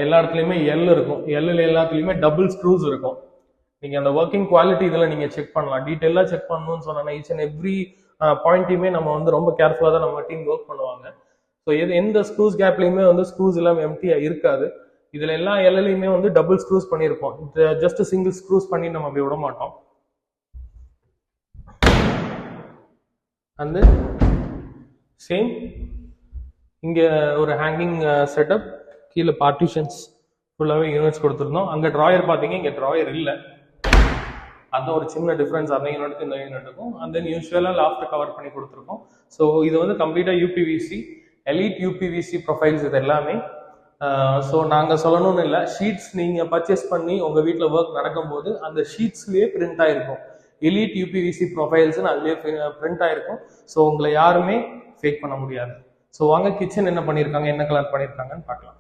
எல்லா இடத்துலையுமே எல் இருக்கும். எல்லில் எல்லாத்துலேயுமே டபுள் ஸ்க்ரூஸ் இருக்கும். நீங்கள் அந்த ஒர்க்கிங் குவாலிட்டி இதில் நீங்கள் செக் பண்ணலாம். டீட்டெயிலாக செக் பண்ணணும்னு சொன்னா ஈச் அண்ட் எவ்ரி பாயிண்ட்டையுமே நம்ம வந்து ரொம்ப கேர்ஃபுல்லாக தான் நம்ம டீம் ஒர்க் பண்ணுவாங்க. ஸோ எந்த ஸ்க்ரூஸ் கேப்லையுமே வந்து ஸ்க்ரூஸ் எல்லாம் எம்டியாக இருக்காது. இதில் எல்லா எல்லையுமே வந்து டபுள் ஸ்க்ரூஸ் பண்ணியிருப்போம். ஜஸ்ட் சிங்கிள் ஸ்க்ரூஸ் பண்ணி நம்ம அப்படி விட மாட்டோம். அந்த சேம் இங்கே ஒரு ஹேங்கிங் செட்டப், கீழே பார்ட்டிஷன்ஸ் ஃபுல்லாகவே யூனிட்ஸ் கொடுத்துருந்தோம். அங்கே ட்ராயர் பார்த்தீங்க, இங்கே ட்ராயர் இல்லை. அதுதான் ஒரு சின்ன டிஃப்ரென்ஸ் அந்த யூனிட்டுக்கு இந்த யூனிட்டுக்கும். அண்ட் தென் யூஸ்வலாக லாஃப்ட் கவர் பண்ணி கொடுத்துருக்கோம். ஸோ இது வந்து கம்ப்ளீட்டாக யூபிவிசி, எலிட் யூபிவிசி ப்ரொஃபைல்ஸ் இது எல்லாமே. ஸோ நாங்கள் சொல்லணும்னு இல்லை, ஷீட்ஸ் நீங்கள் பர்ச்சேஸ் பண்ணி உங்கள் வீட்டில் ஒர்க் நடக்கும்போது அந்த ஷீட்ஸ்லேயே பிரிண்ட் ஆகிருக்கும். எலிட் யூபிவிசி ப்ரொஃபைல்ஸ்னு அதுலேயே பிரிண்ட் ஆகிருக்கும். ஸோ உங்களை யாருமே ஃபேக் பண்ண முடியாது. ஸோ வாங்க கிச்சன் என்ன பண்ணியிருக்காங்க, என்ன கலர் பண்ணியிருக்காங்கன்னு பார்க்கலாம்.